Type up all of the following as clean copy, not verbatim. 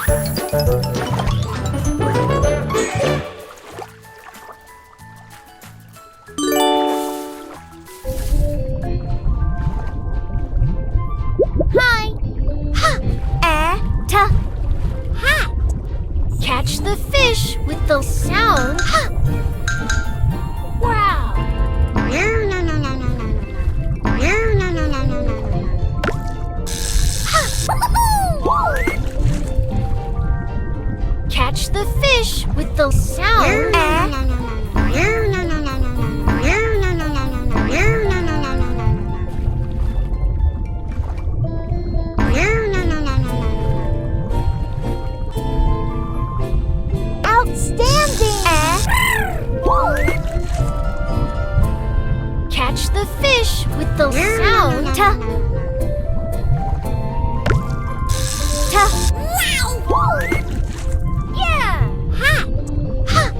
Hi. Hat. Catch the fish with the sound. Wow. Catch the fish with the sound. Outstanding! Catch the fish with the sound. Yeah! Hat! Hat!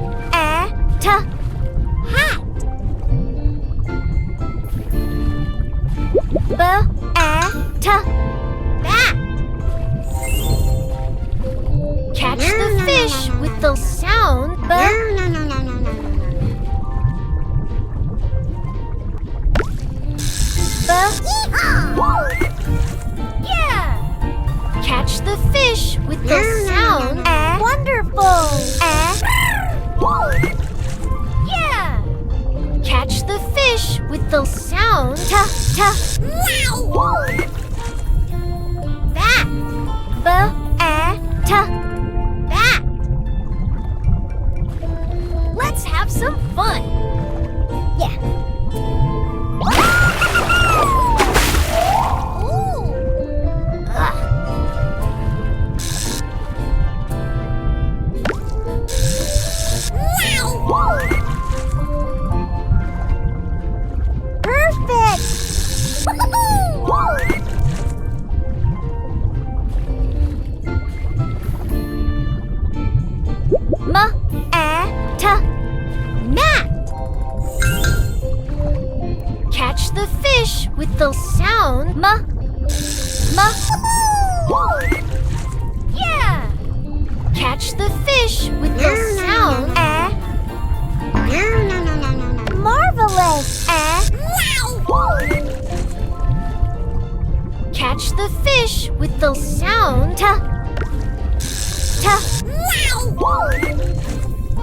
Bat! Catch the fish with the sound. Yeah! Catch the fish with the sound. Wonderful! Yeah! Catch the fish with the sound. Bat! Bat! Let's have some fun! Yeah! Perfect! Mat! Catch the fish with the sound. Yeah! Catch the fish with the sound. Marvelous! Catch the fish with the sound.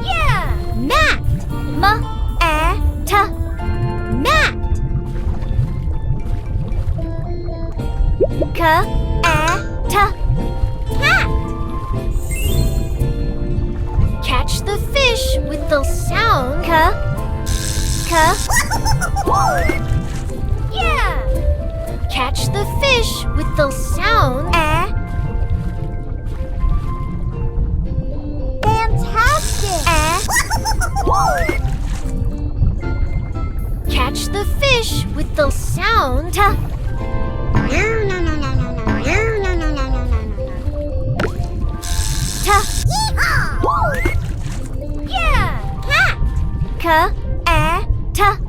Yeah! Mat! Mat! Hat! Catch the fish with the sound. Yeah! Catch the fish with the sound. Fantastic! Catch the fish with the sound. Yeah! Hat!